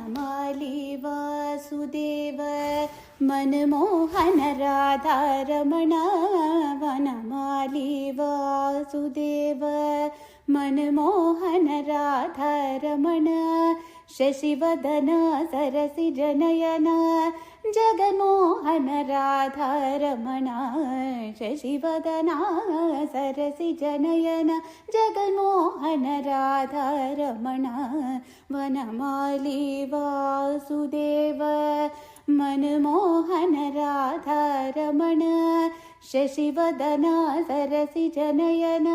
ವನಮಾಲಿ ವಾಸುದೇವ ಮನಮೋಹನ ರಾಧಾರಮಣ ವನಮಾಲಿ ವಾಸುದೇವ ಮನಮೋಹನ ರಾಧಾರಮಣ ಶಶಿವದನ ಸರಸಿ ಜನಯನ ಜಗನ್ಮೋಹನ ರಾಧಾರಮಣ ಶಶಿವದನ ಸರಸಿ ಜನಯನ ಜಗನ್ಮೋಹನ ರಾಧಾರಮಣ ವನಮಾಲಿ ವಾಸುದೇವ ಮನಮೋಹನ ರಾಧಾರಮಣ ಶಶಿವದನ ಸರಸಿ ಜನಯನ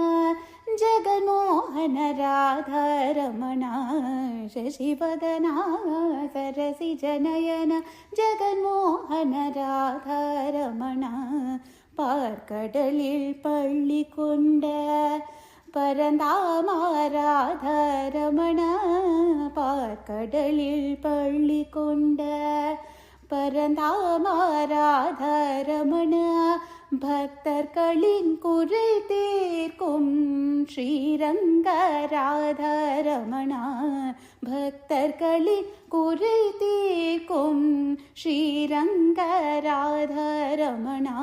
ಜಗನ್ಮೋಹನ ರಾಧಾರಮಣ ಶಶಿವದನ ಸರಸಿ ಜನಯನ ಜಗನ್ಮೋಹನ ರಾಧಾರಮಣ பார்க்கடலில் பள்ளி கொண்ட பரந்தாமா ராதாரமண பார்க்கடலில் பள்ளி கொண்ட பரந்தாமா ராதாரமண பக்தர்களின் குறை தீர்க்கும் ஸ்ரீரங்க ராதாரமணா பக்தர்களின் குறை தீர்க்கும் ஸ்ரீரங்க ராதாரமணா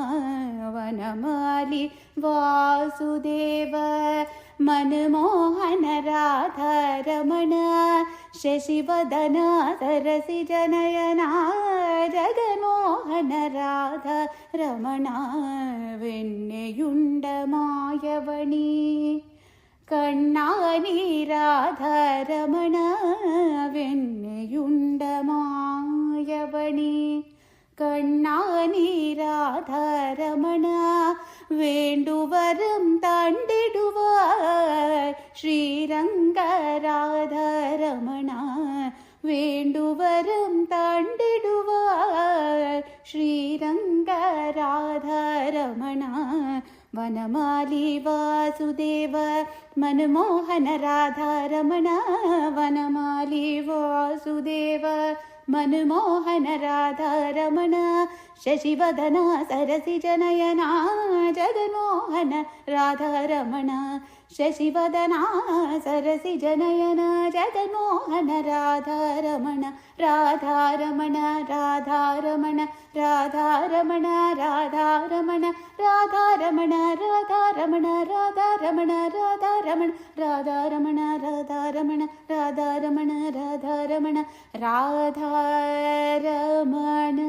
வனமாலி வாசுதேவ மனமோகன ராಧಾರಮಣ ಶಶಿವದನ ಸರಸಿ ಜನಯನ ಜಗನ್ಮೋಹನ ರಾಧಾರಮಣ வெண்ணையுண்ட மாயவணி கண்ணானி ராಧಾರಮಣ வெண்ணையுண்ட மாயவணி கண்ணானி ராಧಾರಮಣ வேண்டுவரம் தாண்டிடுவார் ஸ்ரீரங்க ராಧಾರಮಣ வேண்டுவரம் தாண்டிடுவார் ஸ்ரீரங்க ராಧಾರಮಣ ವನಮಾಲಿ ವಾಸುದೇವ ಮನಮೋಹನ ರಾಧಾರಮಣ ವನಮಾಲಿ ವಾಸುದೇವ ಮನಮೋಹನ ರಾಧಾರಮಣ ಶಶಿವದನ ಸರಸಿ ಜನಯನ ಜಗನ್ಮೋಹನ ರಾಧಾರಮಣ ಶಶಿವದನ ಸರಸಿ ಜನಯನ ಜಗನ್ಮೋಹನ ರಾಧಾರಮಣ ರಾಧಾರಮಣ ರಾಧಾರಮಣ ರಾಧಾರಮಣ ರಾಧಾರಮಣ ರಾಧಾರಮಣ ರಾಧಾರಮಣ ರಾಧಾರಮಣ ರಾಧಾರಮಣ ರಾಧಾರಮಣ ರಾಧಾರಮಣ ರಾಧಾರಮಣ ರಾಧಾರಮಣ ರಾಧಾರಮಣ